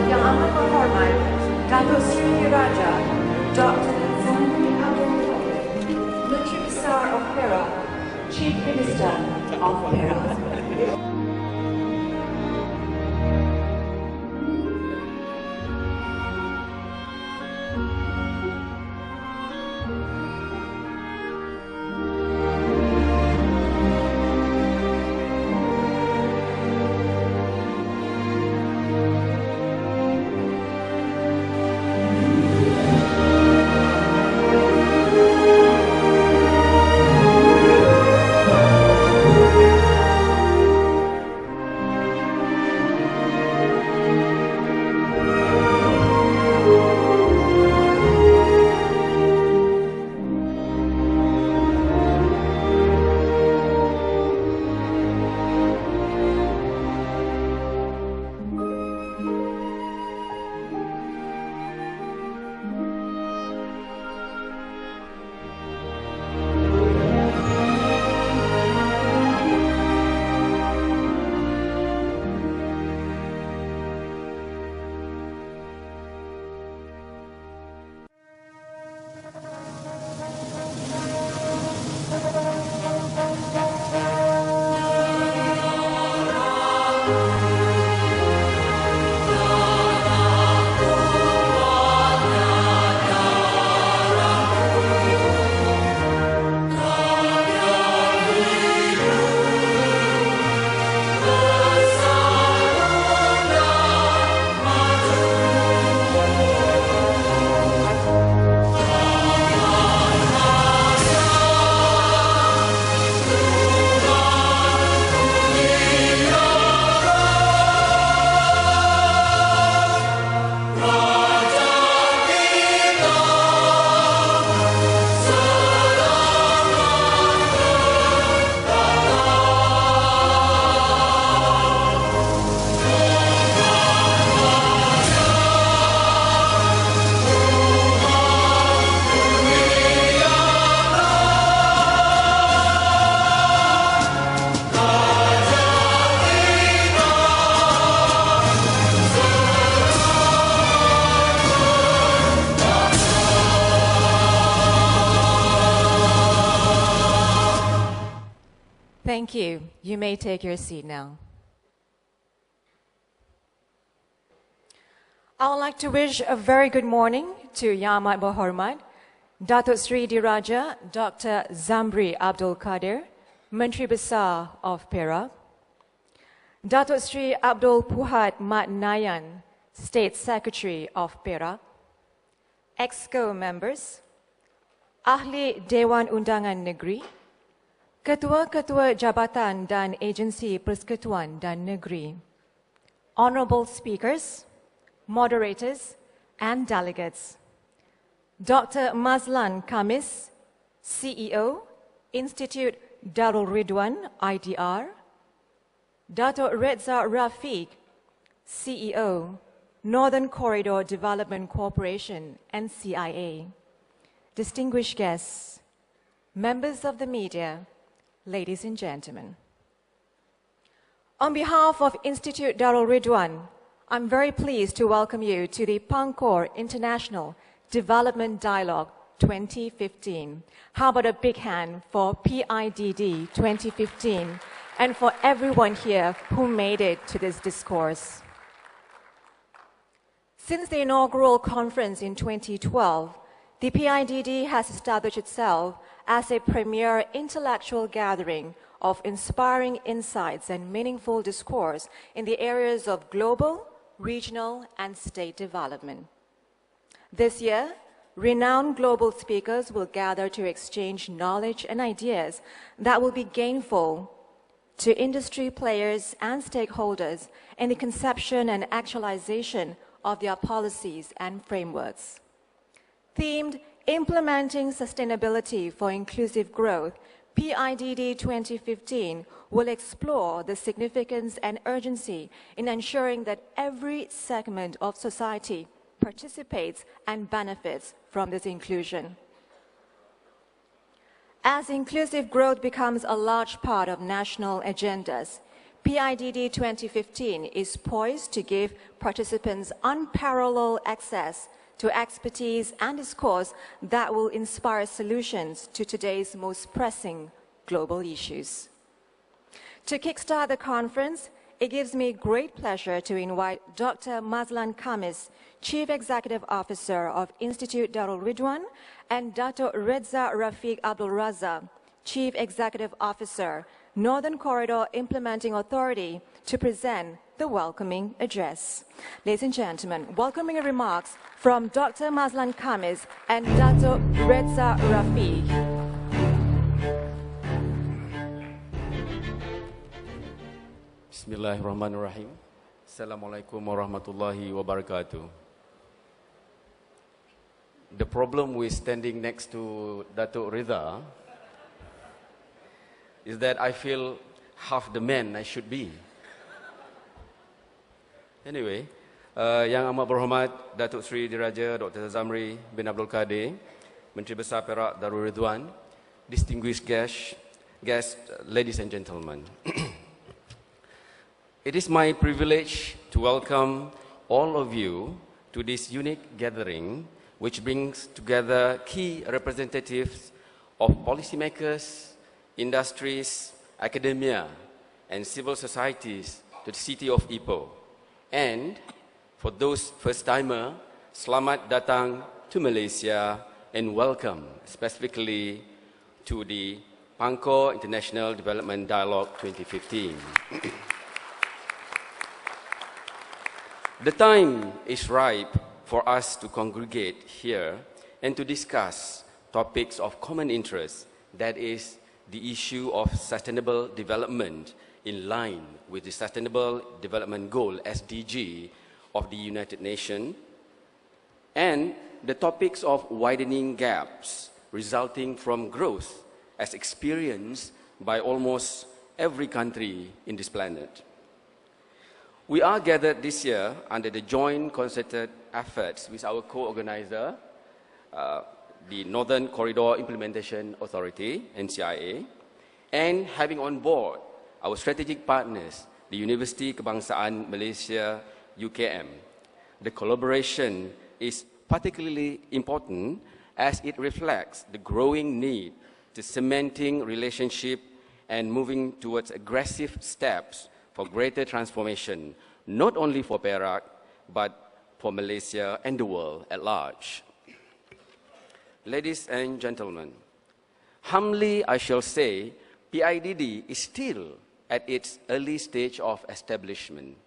Yang Amat Berhormat Dato Seri DiRaja Dr. Zambry Menteri Besar of Perak, Chief Minister of Perak. Thank you. You may take your seat now. I would like to wish a very good morning to Yang Amat Berhormat Dato Seri DiRaja Dr. Zambry Abdul Kadir, Menteri Besar of Perak, Dato Seri Abdul Puhat Mat Nayan, State Secretary of Perak, Exco members, Ahli Dewan Undangan Negeri, Ketua-Ketua Jabatan dan Agensi Persekutuan dan Negeri, Honourable Speakers, Moderators and Delegates, Dr. Mazlan Khamis, CEO, Institute Darul Ridwan, IDR, Dato Reza Rafiq, CEO, Northern Corridor Development Corporation, NCIA, distinguished guests, members of the media, ladies and gentlemen. On behalf of Institute Darul Ridwan, I'm very pleased to welcome you to the Pangkor International Development Dialogue 2015. How about a big hand for PIDD 2015 and for everyone here who made it to this discourse. Since the inaugural conference in 2012, the PIDD has established itself as a premier intellectual gathering of inspiring insights and meaningful discourse in the areas of global, regional, and state development. This year, renowned global speakers will gather to exchange knowledge and ideas that will be gainful to industry players and stakeholders in the conception and actualization of their policies and frameworks. Themed Implementing Sustainability for Inclusive Growth, PIDD 2015 will explore the significance and urgency in ensuring that every segment of society participates and benefits from this inclusion. As inclusive growth becomes a large part of national agendas, PIDD 2015 is poised to give participants unparalleled access to expertise and discourse that will inspire solutions to today's most pressing global issues. To kickstart the conference, it gives me great pleasure to invite Dr. Mazlan Khamis, Chief Executive Officer of Institute Darul Ridwan, and Dato Reza Rafiq Abdul Raza, Chief Executive Officer, Northern Corridor Implementing Authority, to present the welcoming address. Ladies and gentlemen, welcoming remarks from Dr. Mazlan Khamis and Dato Reza Rafiq. Bismillahirrahmanirrahim. Assalamualaikum warahmatullahi wabarakatuh. The problem with standing next to Dato Reza is that I feel half the man I should be. Anyway, Yang Amat Berhormat Datuk Seri DiRaja Dr. Zambry bin Abdul Kadir, Menteri Besar Perak Darul Ridwan, distinguished guests, ladies and gentlemen. It is my privilege to welcome all of you to this unique gathering, which brings together key representatives of policymakers, industries, academia, and civil societies to the city of Ipoh. And for those first-timer, selamat datang to Malaysia and welcome specifically to the Pangkor International Development Dialogue 2015. The time is ripe for us to congregate here and to discuss topics of common interest, that is, the issue of sustainable development in line with the Sustainable Development Goal, SDG, of the United Nations, and the topics of widening gaps resulting from growth as experienced by almost every country in this planet. We are gathered this year under the joint concerted efforts with our co-organizer, the Northern Corridor Implementation Authority, NCIA, and having on board our strategic partners, the University Kebangsaan Malaysia, UKM. The collaboration is particularly important as it reflects the growing need to cementing relationship and moving towards aggressive steps for greater transformation, not only for Perak, but for Malaysia and the world at large. Ladies and gentlemen, humbly I shall say, PIDD is still at its early stage of establishment.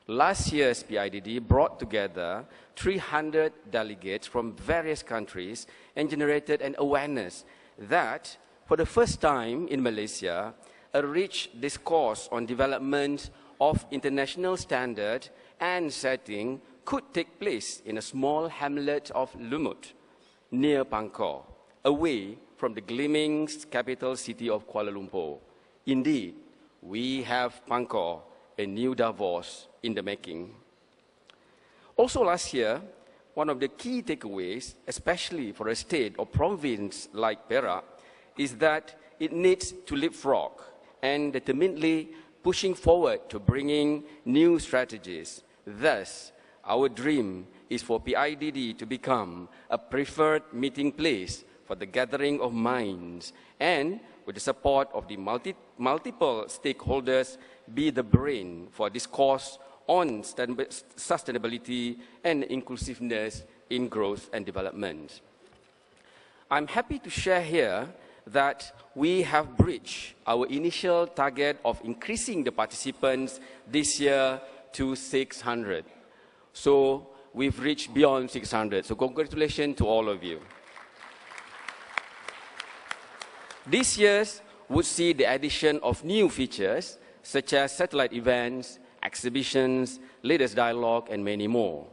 Last year's PIDD brought together 300 delegates from various countries and generated an awareness that, for the first time in Malaysia, a rich discourse on development of international standard and setting could take place in a small hamlet of Lumut, near Pangkor, away from the gleaming capital city of Kuala Lumpur. Indeed, we have Pangkor, a new Davos in the making. Also last year, one of the key takeaways, especially for a state or province like Perak, is that it needs to leapfrog and determinedly pushing forward to bringing new strategies. Thus, our dream is for PIDD to become a preferred meeting place for the gathering of minds and, with the support of the multiple stakeholders, be the brain for discourse on sustainability and inclusiveness in growth and development. I'm happy to share here that we have breached our initial target of increasing the participants this year to 600. So we've reached beyond 600. So congratulations to all of you. This year would see the addition of new features such as satellite events, exhibitions, leaders dialogue, and many more.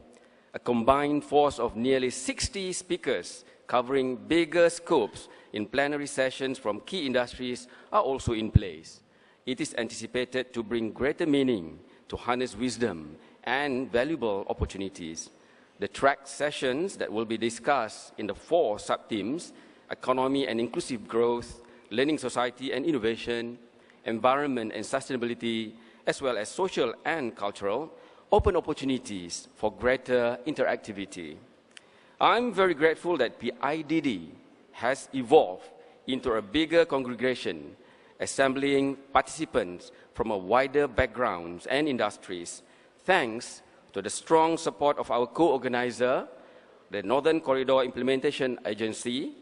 A combined force of nearly 60 speakers covering bigger scopes in plenary sessions from key industries are also in place. It is anticipated to bring greater meaning, to harness wisdom and valuable opportunities. The track sessions that will be discussed in the 4 sub-themes: economy and inclusive growth, learning society and innovation, environment and sustainability, as well as social and cultural, open opportunities for greater interactivity. I'm very grateful that PIDD has evolved into a bigger congregation, assembling participants from a wider backgrounds and industries, thanks to the strong support of our co-organizer, the Northern Corridor Implementation Agency,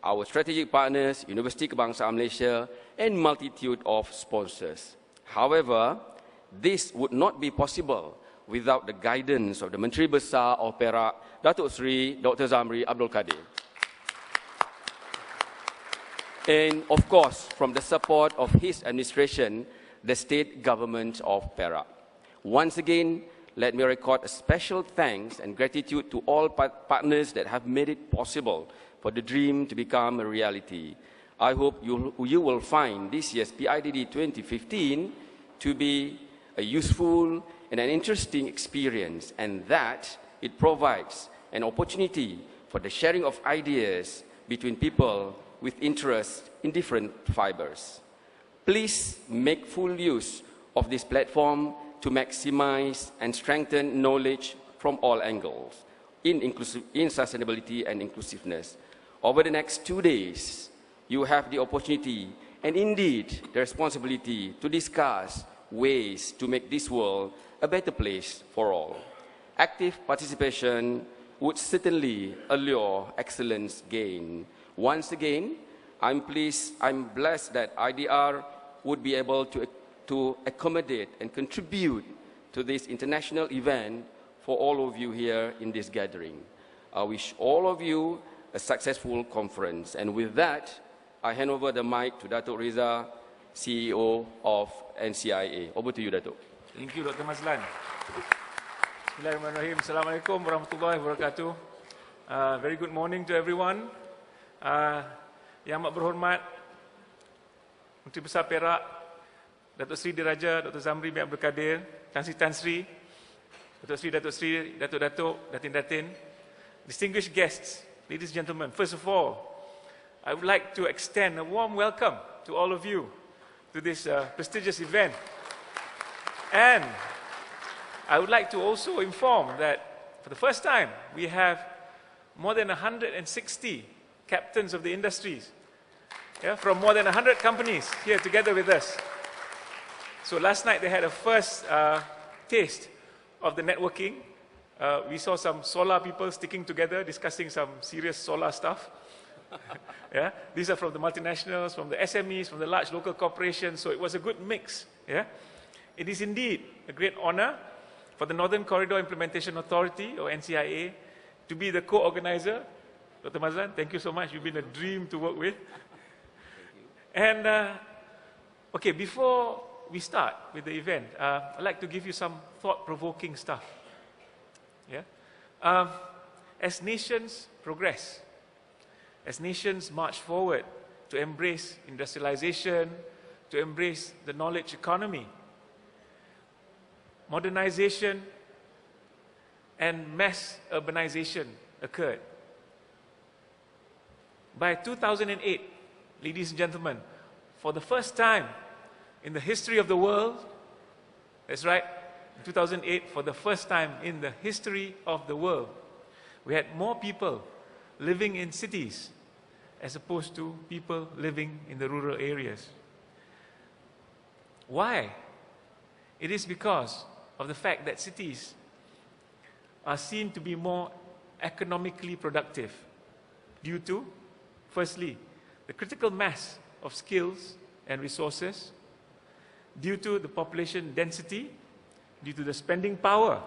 our strategic partners, University Kebangsaan Malaysia, and multitude of sponsors. However, this would not be possible without the guidance of the Menteri Besar of Perak, Dato Seri Dr. Zambry Abdul Kadir. And of course, from the support of his administration, the state government of Perak. Once again, let me record a special thanks and gratitude to all partners that have made it possible for the dream to become a reality. I hope you will find this year's PIDD 2015 to be a useful and an interesting experience, and that it provides an opportunity for the sharing of ideas between people with interest in different fibers. Please make full use of this platform to maximize and strengthen knowledge from all angles in sustainability and inclusiveness. Over the next 2 days, you have the opportunity and indeed the responsibility to discuss ways to make this world a better place for all. Active participation would certainly allure excellence gain. Once again, I'm blessed that IDR would be able to accommodate and contribute to this international event for all of you here in this gathering. I wish all of you a successful conference. And with that, I hand over the mic to Dato Riza, CEO of NCIA. Over to you, Dato. Thank you, Dr. Mazlan. Bismillahirrahmanirrahim. Assalamualaikum warahmatullahi wabarakatuh. Very good morning to everyone. Yang amat berhormat, Menteri Besar Perak, Dato Seri DiRaja, Dr. Zambry bin Abdul Kadir, Tan Sri, Dato Sri, Dato, Datin, distinguished guests, ladies and gentlemen, first of all, I would like to extend a warm welcome to all of you to this prestigious event. And I would like to also inform that for the first time, we have more than 160 captains of the industries, from more than 100 companies here together with us. So last night they had a first taste of the networking. We saw some solar people sticking together, discussing some serious solar stuff. These are from the multinationals, from the SMEs, from the large local corporations, so it was a good mix. It is indeed a great honor for the Northern Corridor Implementation Authority, or NCIA, to be the co-organizer. Dr. Mazlan, thank you so much. You've been a dream to work with. And, okay, before we start with the event, I'd like to give you some thought-provoking stuff. As nations progress, as nations march forward to embrace industrialization, to embrace the knowledge economy, modernization and mass urbanization occurred. By 2008, ladies and gentlemen, for the first time in the history of the world, that's right, in 2008, for the first time in the history of the world, we had more people living in cities as opposed to people living in the rural areas. Why? It is because of the fact that cities are seen to be more economically productive due to, firstly, the critical mass of skills and resources, due to the population density, due to the spending power,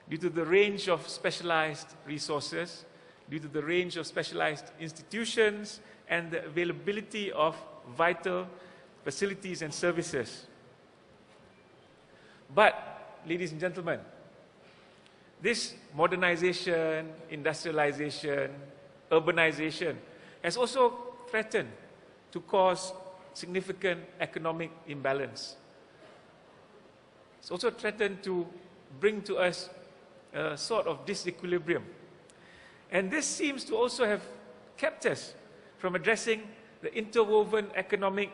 due to the range of specialized resources, due to the range of specialized institutions, and the availability of vital facilities and services. But, ladies and gentlemen, this modernization, industrialization, urbanization has also threatened to cause significant economic imbalance. It's also threatened to bring to us a sort of disequilibrium. And this seems to also have kept us from addressing the interwoven economic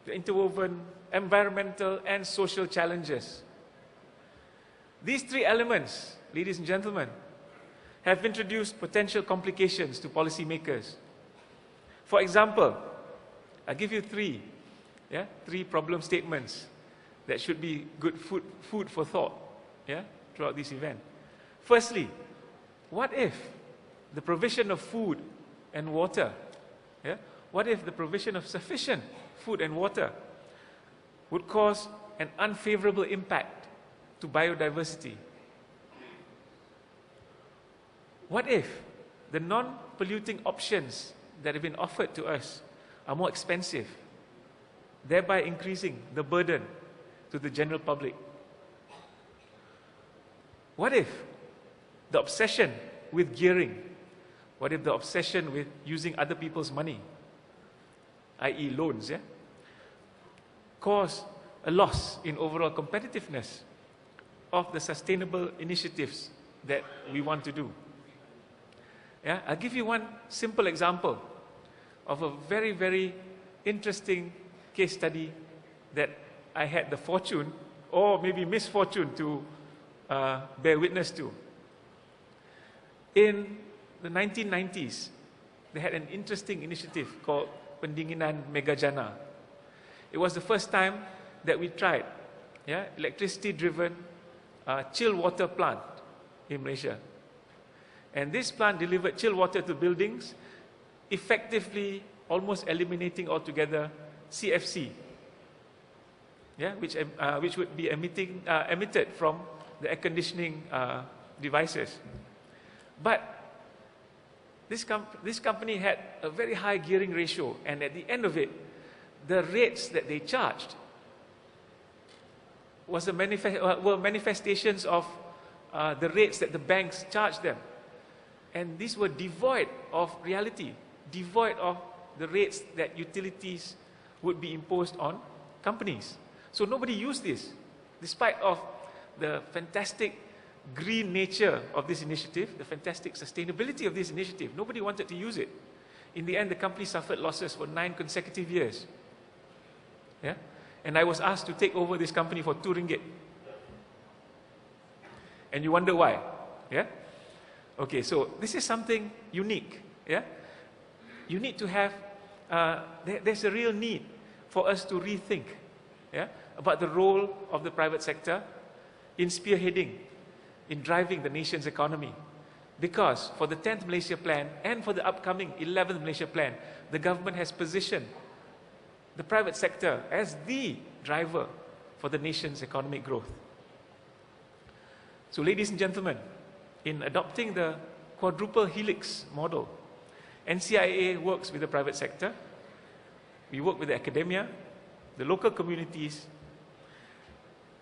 the interwoven environmental and social challenges. These three elements, ladies and gentlemen, have introduced potential complications to policymakers. For example, I'll give you three problem statements that should be good food for thought throughout this event. Firstly, what if the provision of food and water, what if the provision of sufficient food and water would cause an unfavorable impact to biodiversity? What if the non-polluting options that have been offered to us are more expensive, thereby increasing the burden to the general public? What if the obsession with gearing, what if the obsession with using other people's money, i.e. loans, cause a loss in overall competitiveness of the sustainable initiatives that we want to do? I'll give you one simple example of a very, very interesting case study that I had the fortune, or maybe misfortune, to bear witness to. In the 1990s, they had an interesting initiative called Pendinginan Megajana. It was the first time that we tried electricity-driven chill water plant in Malaysia. And this plant delivered chill water to buildings, effectively almost eliminating altogether CFC, which would be emitted from the air conditioning devices. But this company had a very high gearing ratio, and at the end of it, the rates that they charged were manifestations of the rates that the banks charged them. And these were devoid of reality, devoid of the rates that utilities would be imposed on companies. So nobody used this, despite of the fantastic green nature of this initiative, the fantastic sustainability of this initiative. Nobody wanted to use it. In the end, the company suffered losses for 9 consecutive years. And I was asked to take over this company for 2 ringgit. And you wonder why? Okay, so this is something unique. You need to have, there's a real need for us to rethink about the role of the private sector in spearheading, in driving the nation's economy. Because for the 10th Malaysia Plan and for the upcoming 11th Malaysia Plan, the government has positioned the private sector as the driver for the nation's economic growth. So ladies and gentlemen, in adopting the quadruple helix model, NCIA works with the private sector, we work with the academia, the local communities,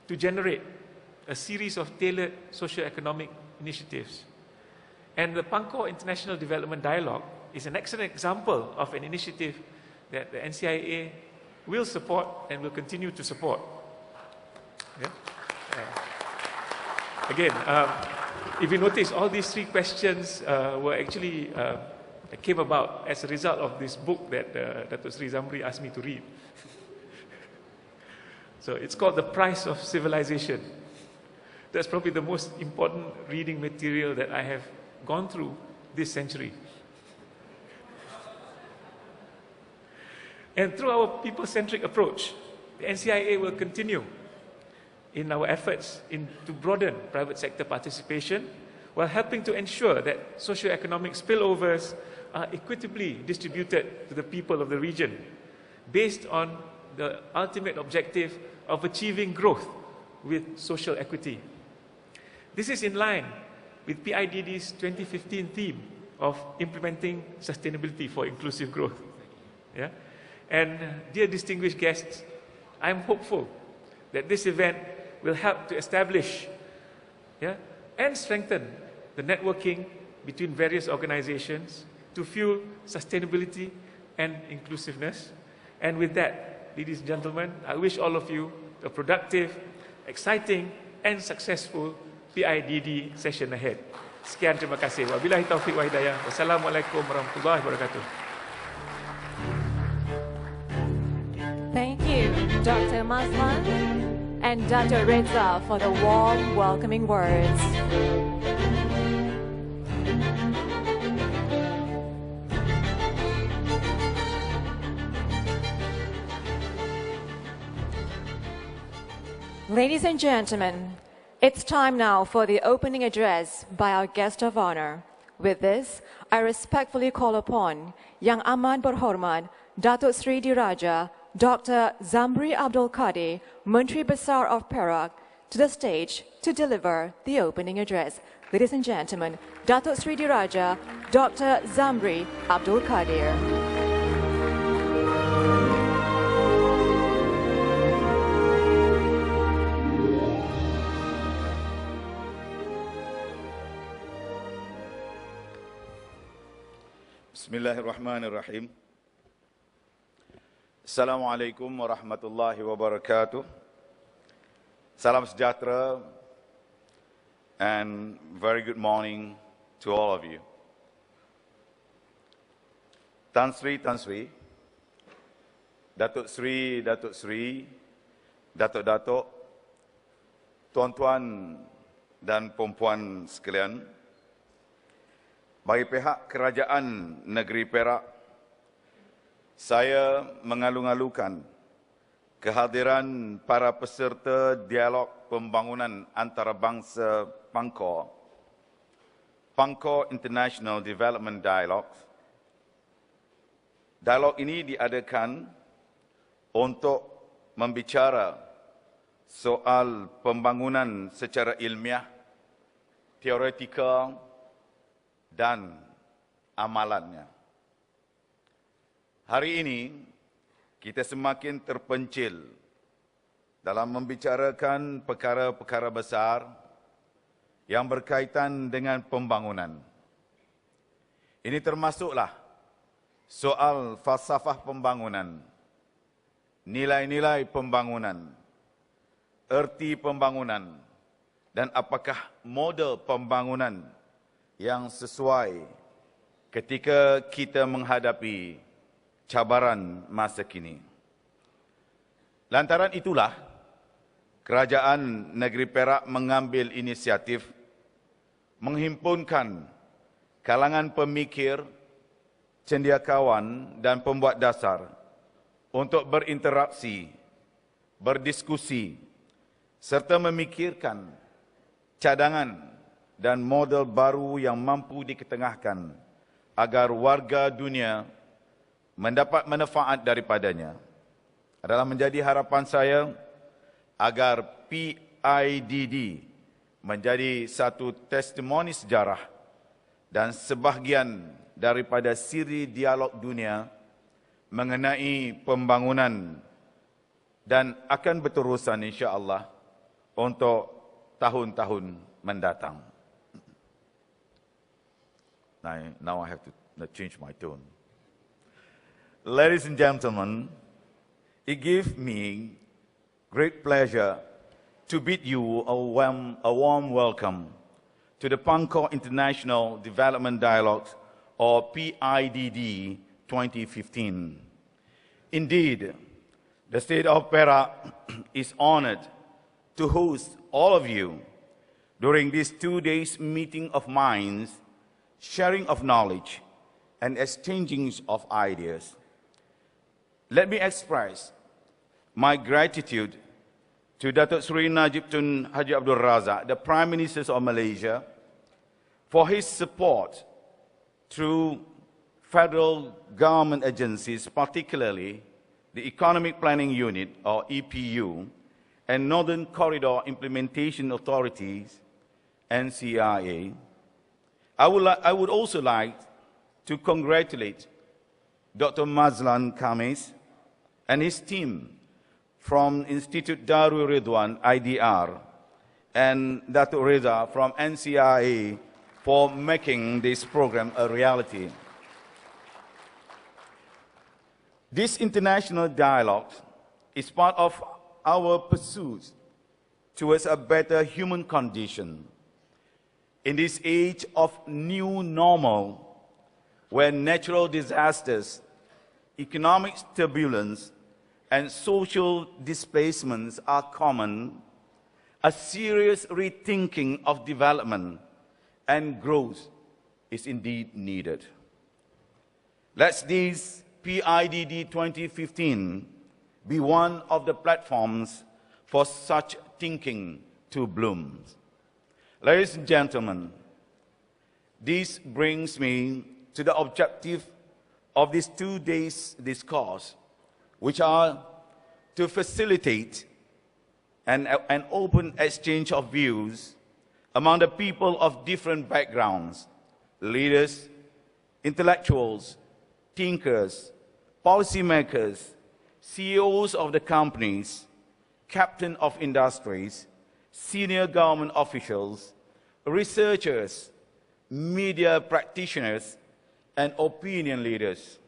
to generate a series of tailored socio-economic initiatives. And the Pangkor International Development Dialogue is an excellent example of an initiative that the NCIA will support and will continue to support. Again, if you notice, all these 3 questions were actually came about as a result of this book that Dato Sri Zambry asked me to read. So it's called The Price of Civilization. That's probably the most important reading material that I have gone through this century. And through our people-centric approach, the NCIA will continue in our efforts to broaden private sector participation while helping to ensure that socio-economic spillovers are equitably distributed to the people of the region based on the ultimate objective of achieving growth with social equity. This is in line with PIDD's 2015 theme of implementing sustainability for inclusive growth. And dear distinguished guests, I am hopeful that this event will help to establish and strengthen the networking between various organizations to fuel sustainability and inclusiveness. And with that, ladies and gentlemen, I wish all of you a productive, exciting, and successful PIDD session ahead. Sekian, terima kasih. Wabillahi taufiq wa hidayah. Wassalamualaikum warahmatullahi wabarakatuh. Thank you. Dr. Mazlan, and Dr. Reza for the warm welcoming words. Ladies and gentlemen, it's time now for the opening address by our guest of honor. With this, I respectfully call upon Yang Amat Berhormat Dato Seri DiRaja Dr. Zambry Abdul Kadir, Menteri Besar of Perak, to the stage to deliver the opening address. Ladies and gentlemen, Dato Seri DiRaja Dr. Zambry Abdul Kadir. Bismillahirrahmanirrahim. Assalamualaikum warahmatullahi wabarakatuh. Salam sejahtera and very good morning to all of you. Tan Sri, Datuk Sri, Datuk, tuan-tuan dan puan-puan sekalian, bagi pihak Kerajaan Negeri Perak, saya mengalu-alukan kehadiran para peserta dialog pembangunan antarabangsa Pangkor International Development Dialogue. Dialog ini diadakan untuk membicara soal pembangunan secara ilmiah, teoretikal, dan amalannya. Hari ini, kita semakin terpencil dalam membicarakan perkara-perkara besar yang berkaitan dengan pembangunan. Ini termasuklah soal falsafah pembangunan, nilai-nilai pembangunan, erti pembangunan, dan apakah model pembangunan yang sesuai ketika kita menghadapi cabaran masa kini. Lantaran itulah, Kerajaan Negeri Perak mengambil inisiatif menghimpunkan kalangan pemikir, cendekiawan dan pembuat dasar untuk berinteraksi, berdiskusi, serta memikirkan cadangan dan model baru yang mampu diketengahkan agar warga dunia mendapat manfaat daripadanya. Adalah menjadi harapan saya agar PIDD menjadi satu testimoni sejarah dan sebahagian daripada siri dialog dunia mengenai pembangunan dan akan berterusan insya-Allah untuk tahun-tahun mendatang. Now I have to change my tone. Ladies and gentlemen, it gives me great pleasure to bid you a warm welcome to the Pangkor International Development Dialogue, or PIDD 2015. Indeed, the State of Perak is honored to host all of you during this 2 days meeting of minds, sharing of knowledge, and exchanging of ideas. Let me express my gratitude to Dato Seri Najib Tun Haji Abdul Razak, the Prime Minister of Malaysia, for his support through federal government agencies, particularly the Economic Planning Unit, or EPU, and Northern Corridor Implementation Authorities, NCRA. I would also like to congratulate Dr. Mazlan Khamis and his team from Institute Darul Ridwan, IDR, and Dato Reza from NCRA for making this program a reality. This international dialogue is part of our pursuit towards a better human condition in this age of new normal, where natural disasters, economic turbulence, and social displacements are common, a serious rethinking of development and growth is indeed needed. Let this PIDD 2015 be one of the platforms for such thinking to bloom. Ladies and gentlemen, this brings me to the objective of these 2 days' discourse, which are to facilitate an open exchange of views among the people of different backgrounds, leaders, intellectuals, thinkers, policymakers, CEOs of the companies, captains of industries, senior government officials, researchers, media practitioners, and opinion leaders.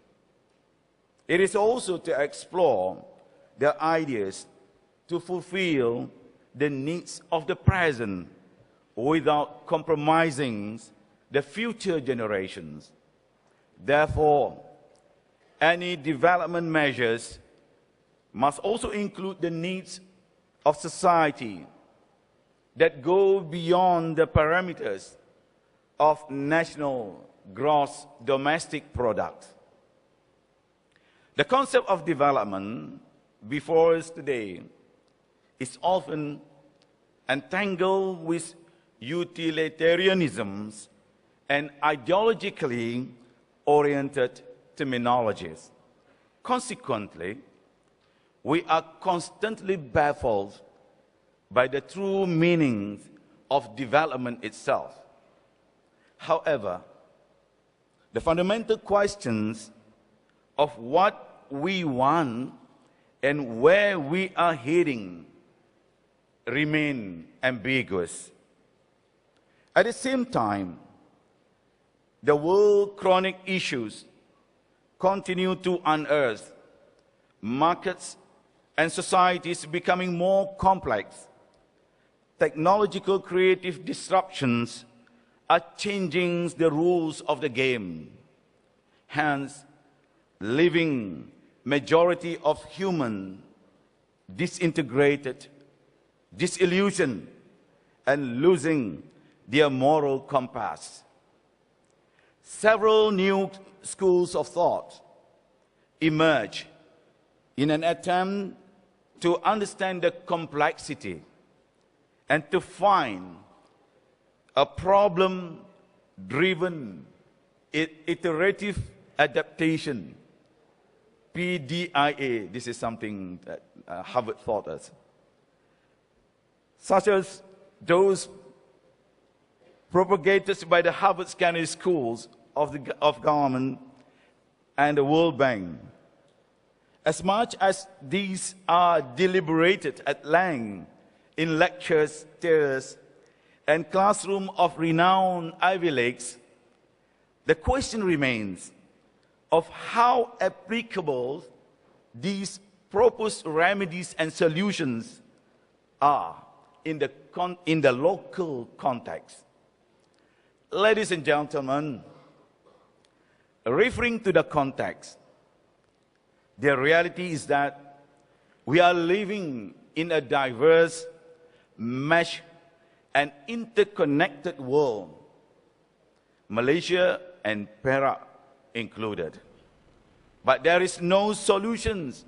It is also to explore their ideas to fulfill the needs of the present without compromising the future generations. Therefore, any development measures must also include the needs of society that go beyond the parameters of national gross domestic product. The concept of development before us today is often entangled with utilitarianisms and ideologically oriented terminologies. Consequently, we are constantly baffled by the true meaning of development itself. However, the fundamental questions of what we want and where we are heading remain ambiguous. At the same time, the world chronic issues continue to unearth, markets and societies becoming more complex. Technological creative disruptions are changing the rules of the game. Hence, leaving majority of human disintegrated, disillusioned, and losing their moral compass. Several new schools of thought emerge in an attempt to understand the complexity and to find a problem-driven, iterative adaptation. PDIA, this is something that Harvard taught us. Such as those propagated by the Harvard Kennedy Schools of Government and the World Bank. As much as these are deliberated at length in lectures, theaters, and classrooms of renowned Ivy Leagues, the question remains of how applicable these proposed remedies and solutions are in the local context. Ladies and gentlemen, referring to the context, the reality is that we are living in a diverse, meshed, and interconnected world, Malaysia and Perak included. But there is no solutions.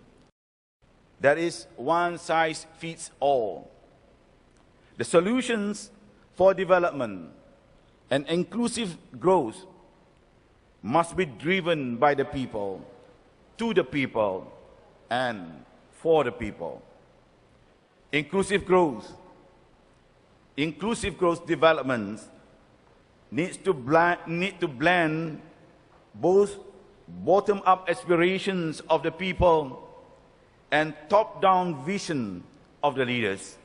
There is one size fits all. The solutions for development and inclusive growth must be driven by the people, to the people, and for the people. Inclusive growth development needs to blend both bottom-up aspirations of the people and top-down vision of the leaders.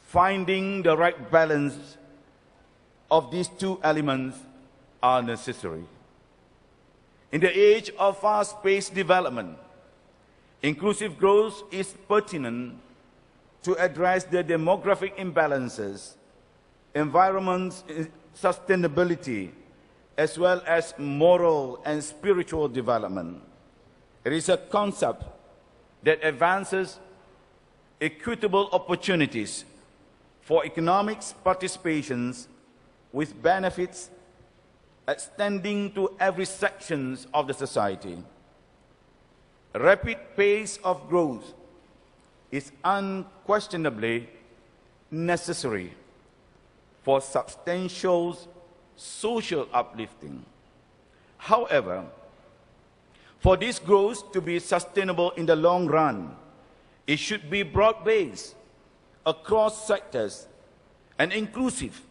Finding the right balance of these two elements are necessary. In the age of fast-paced development, inclusive growth is pertinent to address the demographic imbalances, environment sustainability, as well as moral and spiritual development. It is a concept that advances equitable opportunities for economic participations with benefits extending to every section of the society. A rapid pace of growth is unquestionably necessary for substantial social uplifting. However, for this growth to be sustainable in the long run, it should be broad-based across sectors and inclusive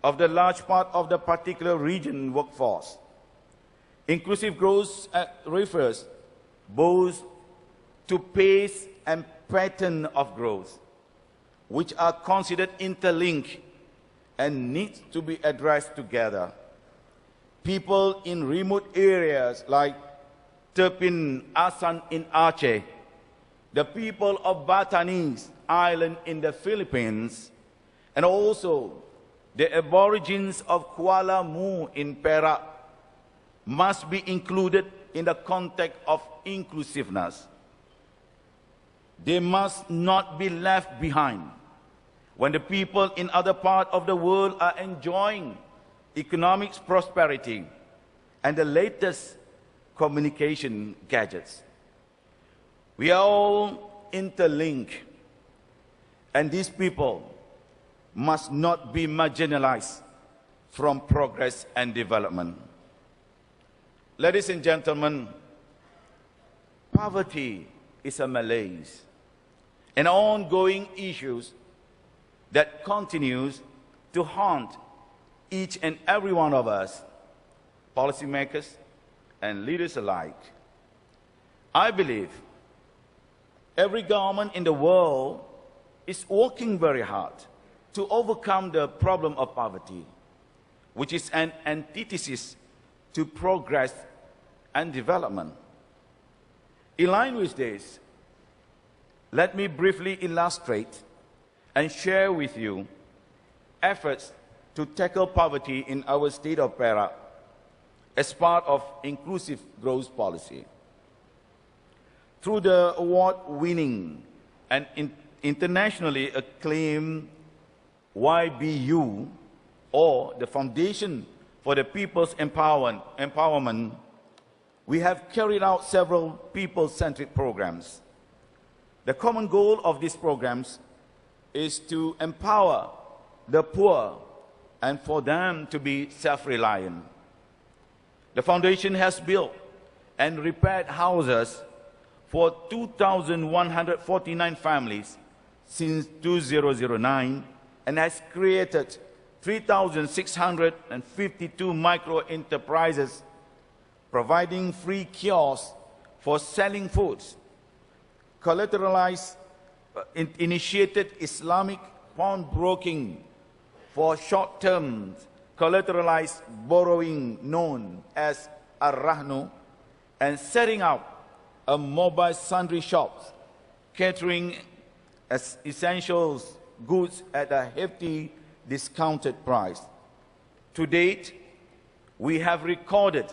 of the large part of the particular region workforce. Inclusive growth refers both to pace and pattern of growth, which are considered interlinked and need to be addressed together. People in remote areas like Terpin Asan in Aceh, the people of Batanes Island in the Philippines, and also the aborigines of Kuala Mu in Perak must be included in the context of inclusiveness. They must not be left behind when the people in other parts of the world are enjoying economic prosperity and the latest communication gadgets. We are all interlinked, and these people must not be marginalized from progress and development. Ladies and gentlemen, poverty is a malaise, an ongoing issue that continues to haunt each and every one of us, policymakers and leaders alike. I believe every government in the world is working very hard to overcome the problem of poverty, which is an antithesis to progress and development. In line with this, let me briefly illustrate and share with you efforts to tackle poverty in our state of Perak as part of inclusive growth policy. Through the award-winning and internationally acclaimed YBU, or the Foundation for the People's Empowerment, we have carried out several people-centric programs. The common goal of these programs is to empower the poor and for them to be self-reliant. The foundation has built and repaired houses for 2,149 families since 2009 and has created 3,652 micro-enterprises providing free kiosks for selling foods, initiated Islamic pawnbroking for short-term collateralized borrowing known as Ar-Rahnu, and setting up a mobile sundry shops catering as essentials goods at a hefty discounted price. To date, we have recorded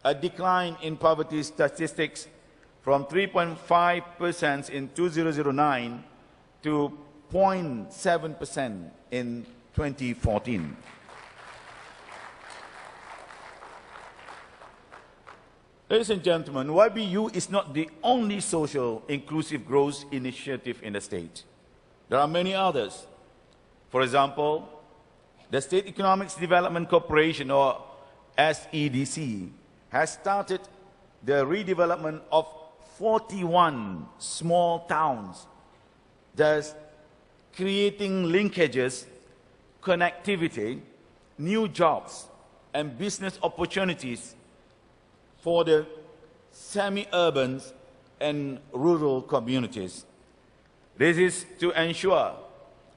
a decline in poverty statistics from 3.5% in 2009 to 0.7% in 2014. Ladies and gentlemen, YBU is not the only social inclusive growth initiative in the state. There are many others. For example, the State Economics Development Corporation, or SEDC, has started the redevelopment of 41 small towns, thus creating linkages, connectivity, new jobs, and business opportunities for the semi-urban and rural communities. This is to ensure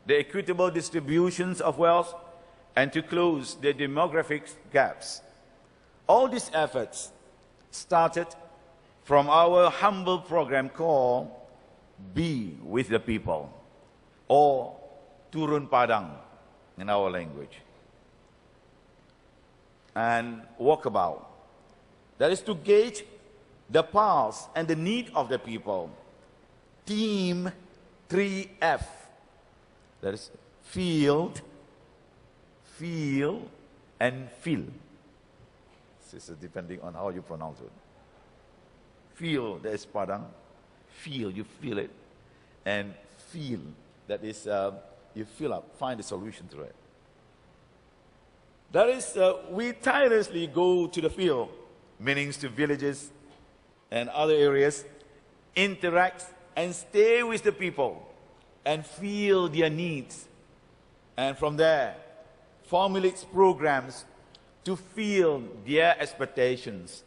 the equitable distributions of wealth and to close the demographic gaps. All these efforts started from our humble program called Be With the People, or Turun Padang in our language, and Walkabout. That is to gauge the pulse and the need of the people. Theme 3F. That is field, feel, and feel. This is depending on how you pronounce it. Feel, that is Padang. Feel, you feel it. And feel, that is, you fill up, find a solution to it. That is, we tirelessly go to the field, meaning to villages and other areas, interact and stay with the people and feel their needs. And from there, formulate programs to feel their expectations.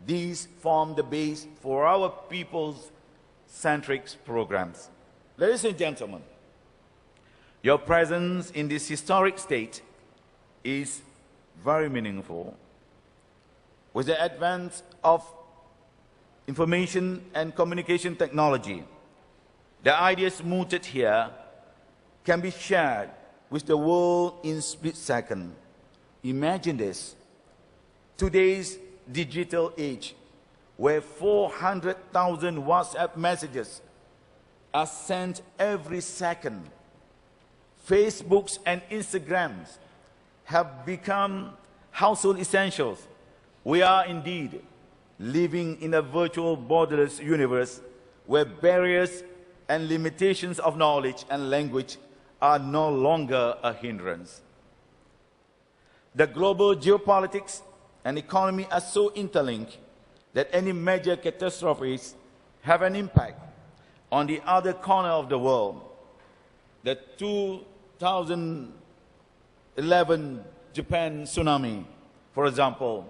These form the base for our people-centric programs. Ladies and gentlemen, your presence in this historic state is very meaningful. With the advance of information and communication technology, the ideas mooted here can be shared with the world in split second. Imagine this. Today's digital age, where 400,000 WhatsApp messages are sent every second. Facebooks and Instagrams have become household essentials. We are indeed living in a virtual borderless universe where barriers and limitations of knowledge and language are no longer a hindrance. The global geopolitics and economy are so interlinked that any major catastrophes have an impact on the other corner of the world. The 2011 Japan tsunami, for example,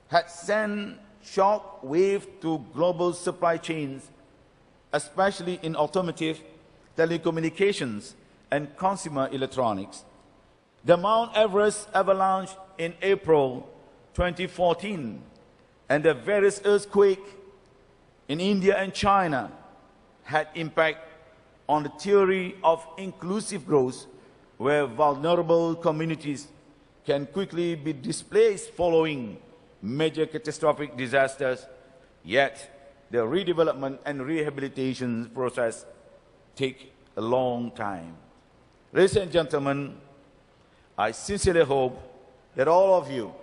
had sent shock waves to global supply chains, especially in automotive, telecommunications, and consumer electronics. The Mount Everest avalanche in April 2014 and the various earthquakes in India and China had impact on the theory of inclusive growth, where vulnerable communities can quickly be displaced following major catastrophic disasters, yet the redevelopment and rehabilitation process take a long time. Ladies and gentlemen, I sincerely hope that all of you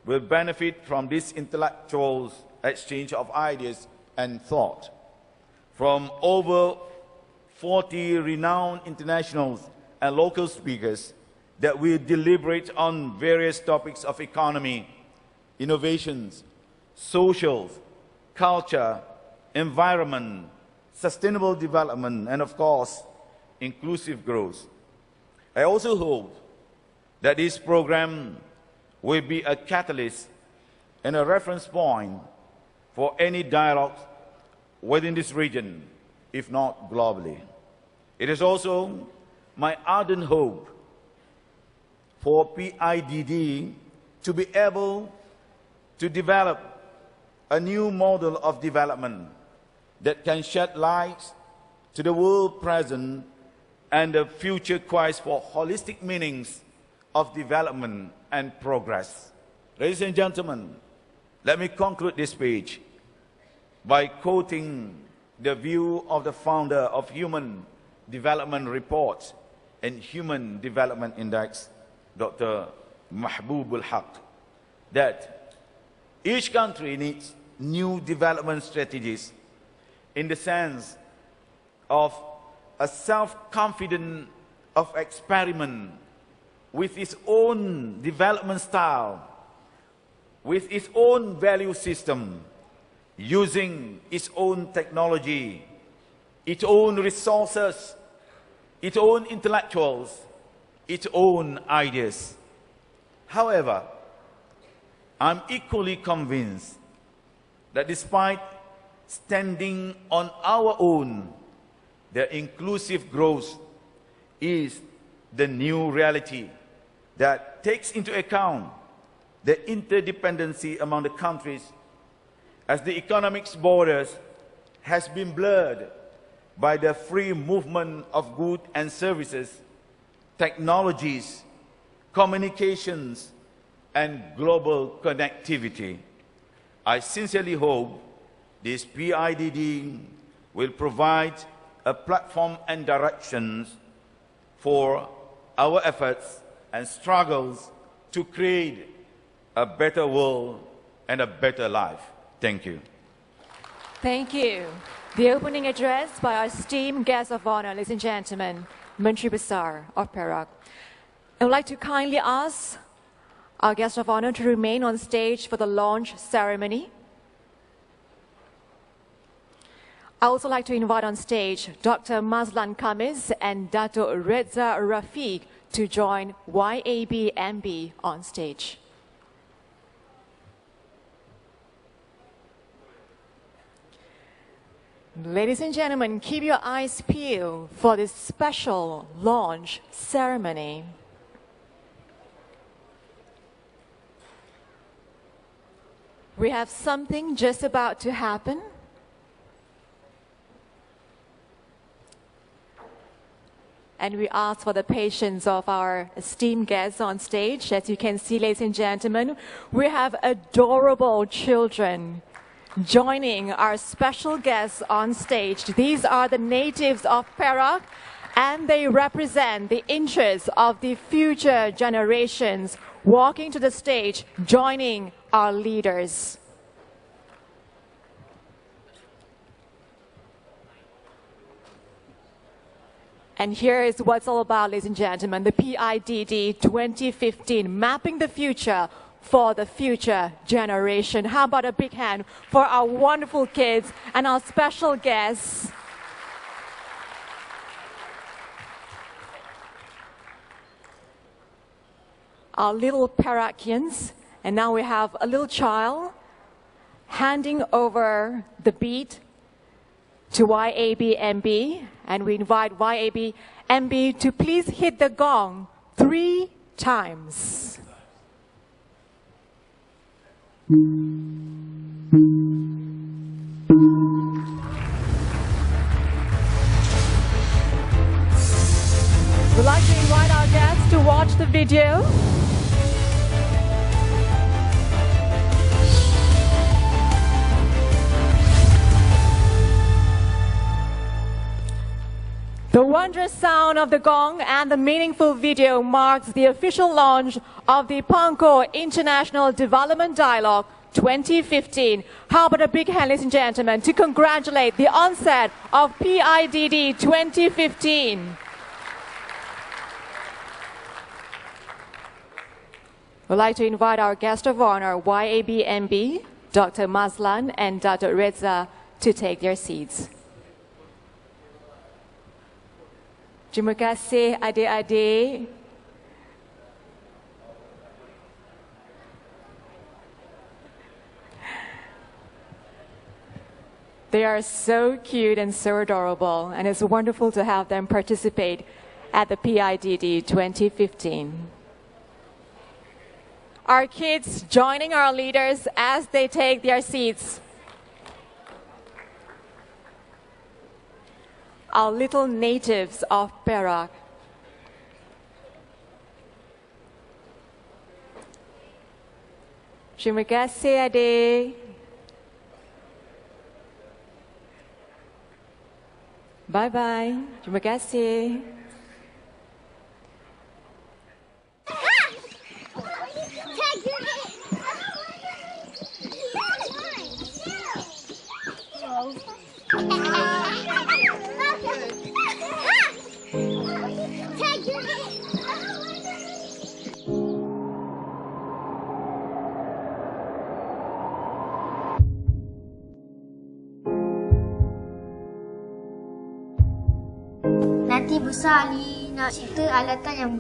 will benefit from this intellectual exchange of ideas and thought from over 40 renowned international and local speakers that will deliberate on various topics of economy, innovations, social, culture, environment, sustainable development, and of course, inclusive growth. I also hope that this program will be a catalyst and a reference point for any dialogue within this region, if not globally. It is also my ardent hope for PIDD to be able to develop a new model of development that can shed light to the world present and the future quest for holistic meanings of development and progress. Ladies and gentlemen, let me conclude this speech by quoting the view of the founder of Human Development Report and Human Development Index, Dr. Mahbubul Haq, that each country needs new development strategies in the sense of a self-confidence of experiment with its own development style, with its own value system, using its own technology, its own resources, its own intellectuals, its own ideas. However, I'm equally convinced that despite standing on our own, the inclusive growth is the new reality that takes into account the interdependency among the countries as the economic borders has been blurred by the free movement of goods and services, technologies, communications, and global connectivity. I sincerely hope this PIDD will provide a platform and directions for our efforts and struggles to create a better world and a better life. Thank you. Thank you. The opening address by our esteemed guest of honor, ladies and gentlemen, Menteri Besar of Perak. I would like to kindly ask our guest of honor to remain on stage for the launch ceremony. I also like to invite on stage Dr. Mazlan Khamis and Dato Reza Rafiq to join YAB MB on stage. Ladies and gentlemen, keep your eyes peeled for this special launch ceremony. We have something just about to happen. And we ask for the patience of our esteemed guests on stage. As you can see, ladies and gentlemen, we have adorable children joining our special guests on stage. These are the natives of Perak, and they represent the interests of the future generations walking to the stage, joining our leaders. And here is what it's all about, ladies and gentlemen, the PIDD 2015, mapping the future for the future generation. How about a big hand for our wonderful kids and our special guests. Our little Perakians, and now we have a little child handing over the beat to YAB MB, and we invite YAB MB to please hit the gong 3 times. We'd like to invite our guests to watch the video. The wondrous sound of the gong and the meaningful video marks the official launch of the Pangkor International Development Dialogue 2015. How about a big hand, ladies and gentlemen, to congratulate the onset of PIDD 2015. We'd like to invite our guest of honor, YAB MB, Dr. Mazlan and Dato Reza, to take their seats. Terima kasih adik-adik. They are so cute and so adorable, and it's wonderful to have them participate at the PIDD 2015. Our kids joining our leaders as they take their seats. Our little natives of Perak. Terima kasih adik. Bye-bye. Terima kasih. Nanti besar Ali nak cipta alatan yang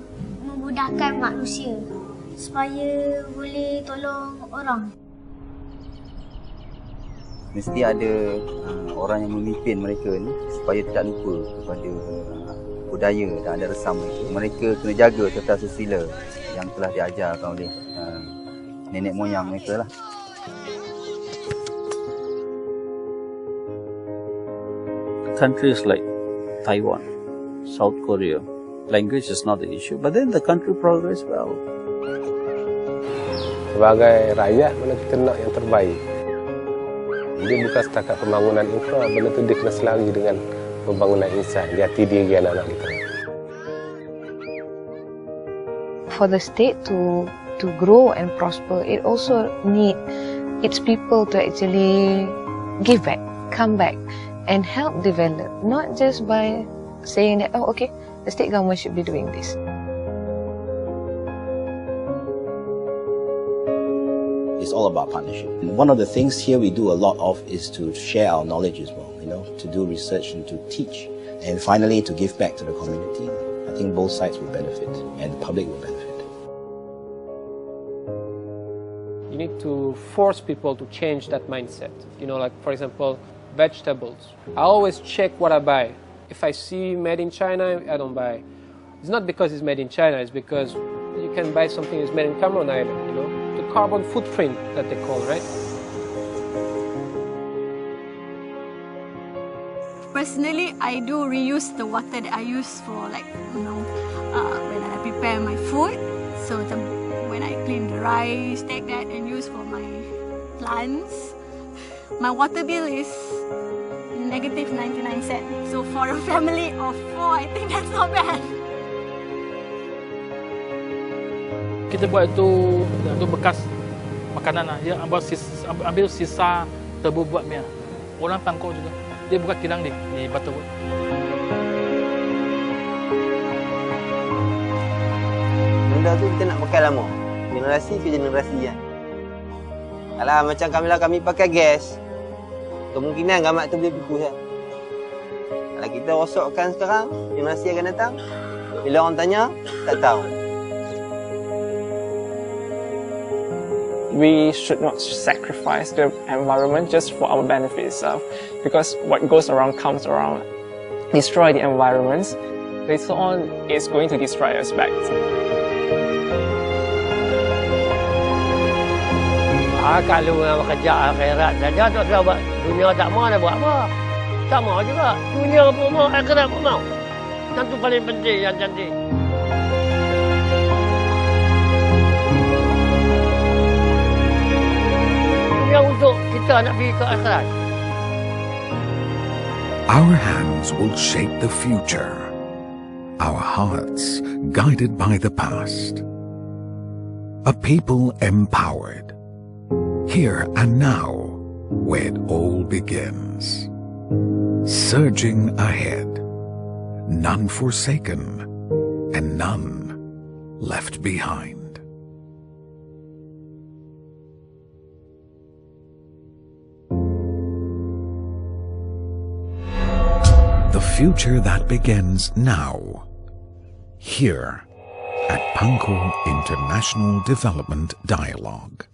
memudahkan manusia supaya boleh tolong orang. Mesti ada orang yang memimpin mereka ni supaya tidak lupa kepada budaya dan adat resam mereka. Mereka kena jaga tata susila yang telah diajarkan oleh nenek moyang mereka lah. Countries like Taiwan, South Korea, language is not the issue, but then the country progress well. Sebagai rakyat, mana kita nak yang terbaik. Dia bukan setakat pembangunan infra, benda tu dia kena selari dengan pembangunan insan di hati diri anak-anak kita. For the state to grow and prosper, it also need its people to actually give back, come back, and help develop, not just by saying that, oh, okay, the state government should be doing this. It's all about partnership. And one of the things here we do a lot of is to share our knowledge as well, to do research and to teach. And finally, to give back to the community. I think both sides will benefit and the public will benefit. You need to force people to change that mindset. Like for example, vegetables. I always check what I buy. If I see made in China, I don't buy. It's not because it's made in China, it's because you can buy something that's made in Cameroon Island, the carbon footprint that they call, right? Personally, I do reuse the water that I use for when I prepare my food. So when I clean the rice, take that and use for my plants. My water bill is negative 99 cents. So for a family of 4, I think that's not bad. Kita buat itu bekas makanan lah. Dia ambil sisa tebu buat mie. Orang Pangkor juga. Dia buka kilang di Butterwood. Benda tu kita nak pakai lama. Generasi ke generasi kan. Kalau macam kami pakai gas, kemungkinan gamak tu boleh pupus kan. Kalau kita rosokkan sekarang, generasi akan datang, bila orang tanya, tak tahu. We should not sacrifice the environment just for our benefit itself, because what goes around comes around. Destroy the environment, later on it's going to destroy us back. Kalau nak bekerja akhirat saja tak usah buat dunia, tak mau nak buat apa. Tak mau juga. Dunia pun mau, akhirat pun mau. Yang tu paling penting, yang cantik. Untuk kita nak pergi ke akhirat. Our hands will shape the future. Our hearts guided by the past. A people empowered. Here and now, where it all begins. Surging ahead. None forsaken, and none left behind. The future that begins now, here at Pangkor International Development Dialogue.